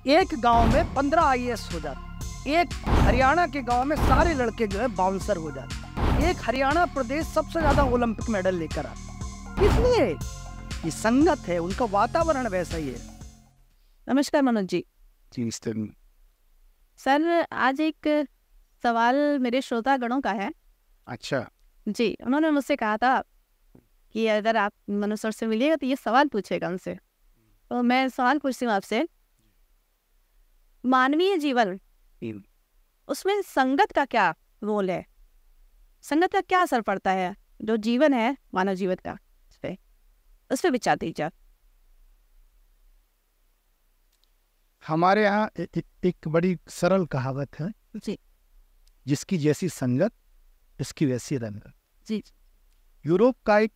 एक गांव में 15 आईएएस हो जाते, एक हरियाणा के गांव में सारे लड़के जो है बाउंसर हो जाते, एक हरियाणा प्रदेश सबसे ज्यादा ओलंपिक मेडल लेकर आता। इसलिए ये संगत है, उनका वातावरण वैसा ही है। नमस्कार मनोज जी। जी सर, आज एक सवाल मेरे श्रोतागणों का है। अच्छा जी, उन्होंने मुझसे कहा था कि अगर आप मनोज सर से मिलिएगा तो ये सवाल पूछेगा उनसे। तो मैं सवाल पूछती हूँ आपसे, मानवीय जीवन उसमें संगत का क्या रोल है? संगत का क्या असर पड़ता है जो जीवन है मानव जीवन का, उस पर विचार दीजिए। हमारे यहाँ एक बड़ी सरल कहावत है जी जिसकी जैसी संगत इसकी वैसी रंगत। जी यूरोप का एक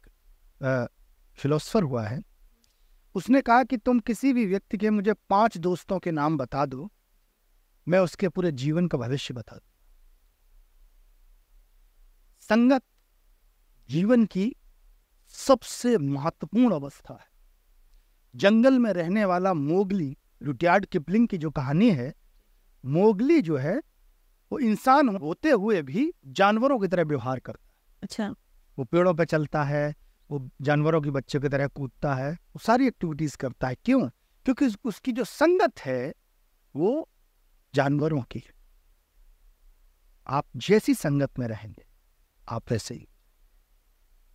फिलोसफर हुआ है, उसने कहा कि तुम किसी भी व्यक्ति के मुझे 5 दोस्तों के नाम बता दो, मैं उसके पूरे जीवन का भविष्य बता दूं। संगत जीवन की सबसे महत्वपूर्ण अवस्था है। जंगल में रहने वाला मोगली, रुडयार्ड किपलिंग की जो कहानी है, मोगली जो है वो इंसान होते हुए भी जानवरों की तरह व्यवहार करता है। अच्छा। वो पेड़ों पे चलता है, वो जानवरों के बच्चे की तरह कूदता है, वो सारी एक्टिविटीज करता है। क्यों? क्योंकि उसकी जो संगत है वो जानवरों की है। आप जैसी संगत में रहेंगे आप वैसे ही।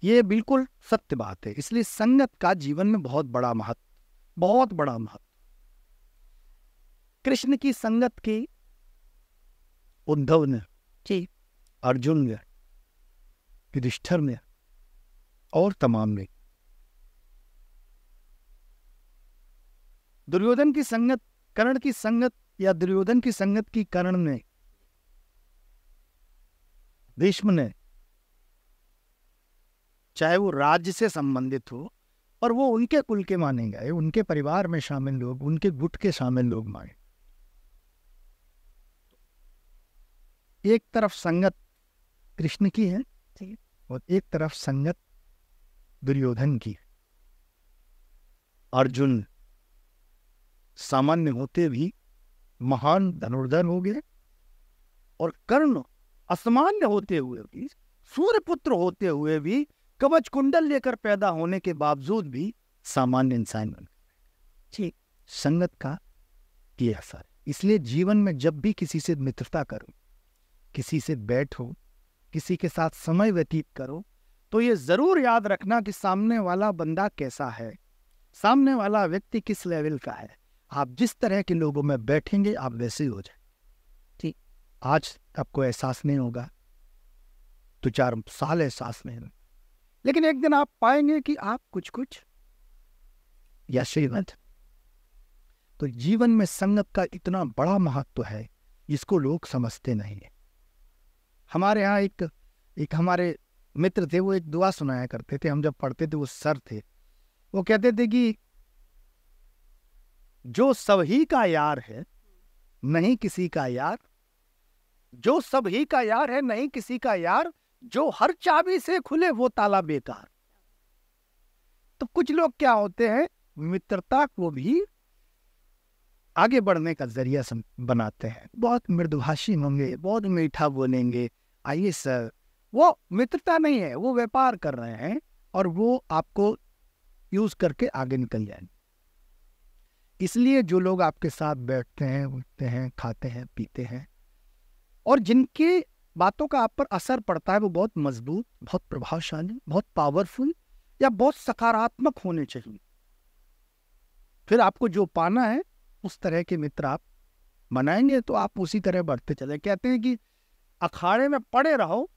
ये बिल्कुल सत्य बात है। इसलिए संगत का जीवन में बहुत बड़ा महत्व। कृष्ण की संगत की उद्धव ने, जी, अर्जुन ने, युधिष्ठिर ने और तमाम ने। दुर्योधन की संगत, कर्ण की संगत या दुर्योधन की संगत की कर्ण ने, भीष्म ने, चाहे वो राज्य से संबंधित हो और वो उनके कुल के माने गए, उनके परिवार में शामिल लोग, उनके गुट के शामिल लोग माने। एक तरफ संगत कृष्ण की है और एक तरफ संगत दुर्योधन की। अर्जुन सामान्य होते भी महान धनुर्धर हो गए और कर्ण असामान्य होते हुए भी, सूर्यपुत्र होते हुए भी, कवच कुंडल लेकर पैदा होने के बावजूद भी सामान्य इंसान बन गए। संगत का ये असर है। इसलिए जीवन में जब भी किसी से मित्रता करो, किसी से बैठो, किसी के साथ समय व्यतीत करो, तो ये जरूर याद रखना कि सामने वाला बंदा कैसा है, सामने वाला व्यक्ति किस लेवल का है। आप जिस तरह के लोगों में बैठेंगे आप वैसे ही हो जाए। ठीक, आज आपको एहसास नहीं होगा, 2-4 साल एहसास नहीं होगा, लेकिन एक दिन आप पाएंगे कि आप कुछ या श्रीमत। तो जीवन में संगत का इतना बड़ा महत्व है, इसको लोग समझते नहीं है। हमारे यहाँ एक हमारे मित्र थे, वो एक दुआ सुनाया करते थे। हम जब पढ़ते थे, वो सर थे, वो कहते थे कि जो सभी का यार है नहीं किसी का यार, जो सभी का यार है नहीं किसी का यार, जो हर चाबी से खुले वो ताला बेकार। तो कुछ लोग क्या होते हैं, मित्रता को भी आगे बढ़ने का जरिया बनाते हैं। बहुत मृदुभाषी होंगे, बहुत मीठा बोलेंगे, आइए सर, वो मित्रता नहीं है, वो व्यापार कर रहे हैं और वो आपको यूज करके आगे निकल जाएंगे। इसलिए जो लोग आपके साथ बैठते हैं, उठते हैं, खाते हैं, पीते हैं और जिनकी बातों का आप पर असर पड़ता है, वो बहुत मजबूत, बहुत प्रभावशाली, बहुत पावरफुल या बहुत सकारात्मक होने चाहिए। फिर आपको जो पाना है उस तरह के मित्र आप बनाएंगे तो आप उसी तरह बढ़ते चले। कहते हैं कि अखाड़े में पड़े रहो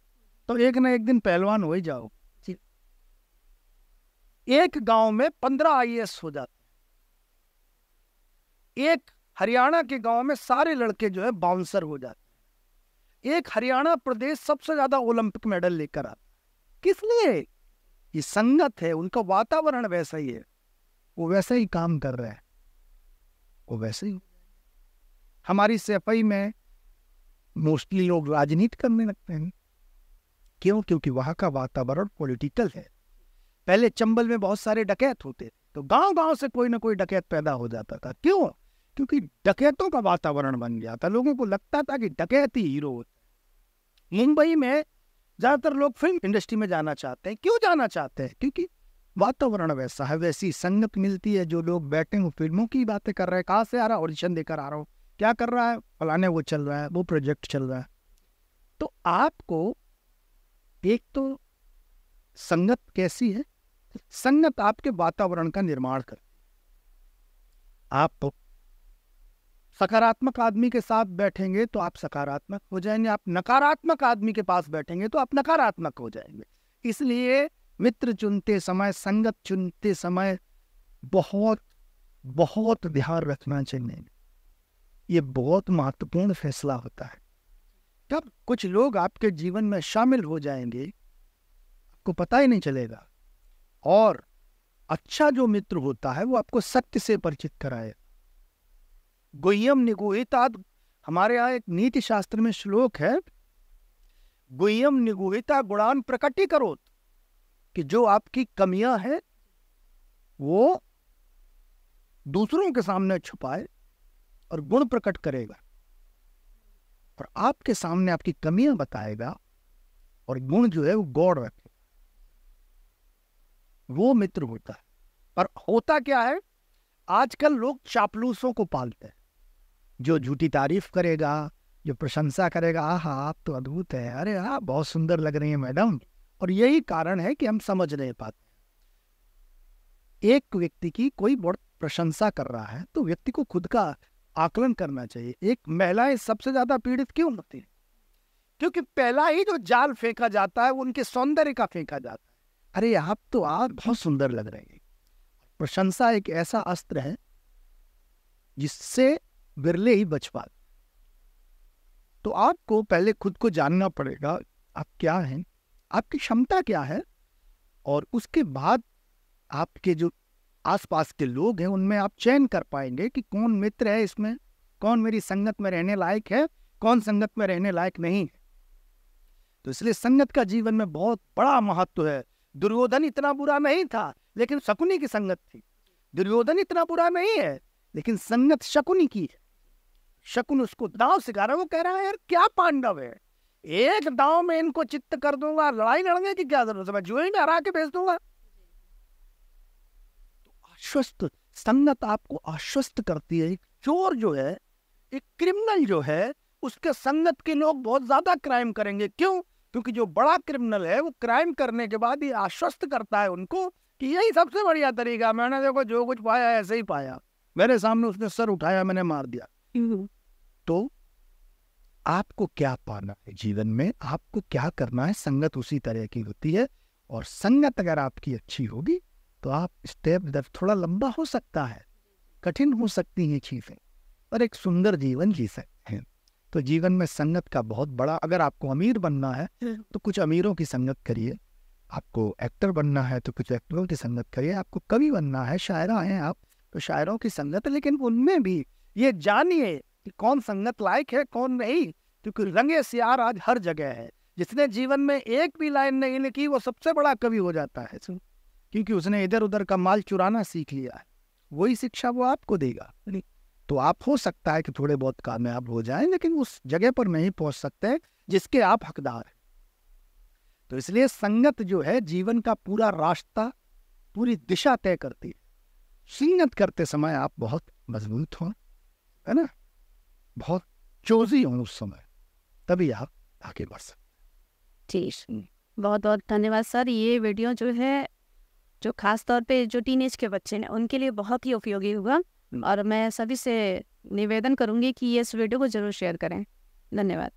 तो एक ना एक दिन पहलवान हो ही जाओ। एक गांव में 15 आईएएस हो जाते, एक हरियाणा के गांव में सारे लड़के जो है बाउंसर हो जाते, एक हरियाणा प्रदेश सबसे ज्यादा ओलंपिक मेडल लेकर आता। किस लिए? ये संगत है, उनका वातावरण वैसा ही है, वो वैसे ही काम कर रहे हैं, वो वैसे ही। हमारी सफाई में मोस्टली लोग राजनीति करने लगते हैं। क्यों? क्योंकि वहां का वातावरण पॉलिटिकल है। पहले चंबल में बहुत सारे डकैत होते थे, तो गांव गांव से कोई ना कोई डकैत पैदा हो जाता था। क्यों? क्योंकि डकैतों का वातावरण बन गया था। लोगों को लगता था कि डकैत ही हीरो होता है। मुंबई में ज्यादातर लोग फिल्म इंडस्ट्री में जाना चाहते हैं। क्यों जाना चाहते हैं? क्योंकि वातावरण वैसा है, वैसी संगत मिलती है। जो लोग बैठे हो फिल्मों की बातें कर रहे हैं, कहाँ से आ रहा है, ऑडिशन देकर आ रहा हूँ, क्या कर रहा है, फलाने वो चल रहा है, वो प्रोजेक्ट चल रहा है। तो आपको एक तो संगत कैसी है, संगत आपके वातावरण का निर्माण करती है। आप सकारात्मक आदमी के साथ बैठेंगे तो आप सकारात्मक हो जाएंगे, आप नकारात्मक आदमी के पास बैठेंगे तो आप नकारात्मक हो जाएंगे। इसलिए मित्र चुनते समय, संगत चुनते समय बहुत बहुत ध्यान रखना चाहिए। ये बहुत महत्वपूर्ण फैसला होता है। तब कुछ लोग आपके जीवन में शामिल हो जाएंगे, आपको पता ही नहीं चलेगा। और अच्छा जो मित्र होता है वो आपको सत्य से परिचित कराए। गुह्यम निगूहितात्, हमारे यहाँ एक नीति शास्त्र में श्लोक है, गुह्यम निगूहिता गुणान प्रकटीकरोत्, कि जो आपकी कमियां हैं वो दूसरों के सामने छुपाए और गुण प्रकट करेगा, और आपके सामने आपकी कमियां बताएगा और गुण जो है वो गौड़ रखेगा। वो मित्र होता है। पर होता क्या है, आजकल लोग चापलूसों को पालते हैं, जो झूठी तारीफ करेगा, जो प्रशंसा करेगा, आहा आप तो अद्भुत है, अरे हाँ बहुत सुंदर लग रही है मैडम। और यही कारण है कि हम समझ नहीं पाते। एक व्यक्ति की कोई बहुत प्रशंसा कर रहा है तो व्यक्ति को खुद का आकलन करना चाहिए। एक महिलाएं सबसे ज्यादा पीड़ित क्यों होती है? क्योंकि पहला ही जो जाल फेंका जाता है वो उनके सौंदर्य का फेंका जाता है। अरे आप तो आप बहुत सुंदर लग रहे हैं। प्रशंसा एक ऐसा अस्त्र है जिससे बिरले ही बच पाते। तो आपको पहले खुद को जानना पड़ेगा, आप क्या हैं, आपकी क्षमता क्या है, और उसके बाद आपके जो आसपास के लोग हैं उनमें आप चयन कर पाएंगे कि कौन मित्र है, इसमें कौन मेरी संगत में रहने लायक है, कौन संगत में रहने लायक नहीं है। तो इसलिए संगत का जीवन में बहुत बड़ा महत्व है। दुर्योधन इतना बुरा नहीं था लेकिन शकुनी की संगत थी। दुर्योधन इतना बुरा नहीं है लेकिन संगत शकुनी की है। शकुन उसको दांव सिखा रहा है। वो कह रहा है यार क्या पांडव है, एक दांव में इनको चित्त कर दूंगा, लड़ाई लड़ने की क्या जरूरत है, मैं जुए में हरा के भेज दूंगा। तो आश्वस्त संगत आपको आश्वस्त करती है। एक चोर जो है, एक क्रिमिनल जो है, उसके संगत के लोग बहुत ज्यादा क्राइम करेंगे। क्यों? क्योंकि जो बड़ा क्रिमिनल है वो क्राइम करने के बाद ये आश्वस्त करता है उनको कि यही सबसे बढ़िया तरीका, मैंने देखो जो कुछ पाया ऐसे ही पाया, मेरे सामने उसने सर उठाया, मैंने मार दिया। तो आपको क्या पाना है जीवन में, आपको क्या करना है, संगत उसी तरह की होती है। और संगत अगर आपकी अच्छी होगी तो आप स्टेप दर थोड़ा लंबा हो सकता है, कठिन हो सकती हैं चीजें, पर एक सुंदर जीवन जी सकते हैं। तो जीवन में संगत का बहुत बड़ा, अगर आपको अमीर बनना है तो कुछ अमीरों की संगत करिए, आपको एक्टर बनना है तो कुछ एक्टरों की संगत करिए, आपको कवि बनना है, शायरा हैं आप तो शायरों की संगत, लेकिन उनमें भी ये जानिए कि कौन संगत लायक है कौन नहीं। क्योंकि रंगे सियार आज हर जगह है। जिसने जीवन में एक भी लाइन नहीं लिखी वो सबसे बड़ा कवि हो जाता है, क्योंकि उसने इधर उधर का माल चुराना सीख लिया है। वही शिक्षा वो आपको देगा। तो आप हो सकता है कि थोड़े बहुत कामयाब हो जाएं, लेकिन उस जगह पर नहीं पहुंच सकते जिसके आप हकदार हैं। तो इसलिए संगत जो है जीवन का पूरा रास्ता, पूरी दिशा तय करती है। संगत करते समय आप बहुत मजबूत हो, है ना, बहुत चोजी हो उस समय, तभी आप आगे बढ़ सकते। जी, बहुत बहुत धन्यवाद सर। ये वीडियो जो है, जो खास तौर पे जो टीनेज के बच्चे हैं उनके लिए बहुत ही उपयोगी होगा, और मैं सभी से निवेदन करूंगी कि ये इस वीडियो को जरूर शेयर करें। धन्यवाद।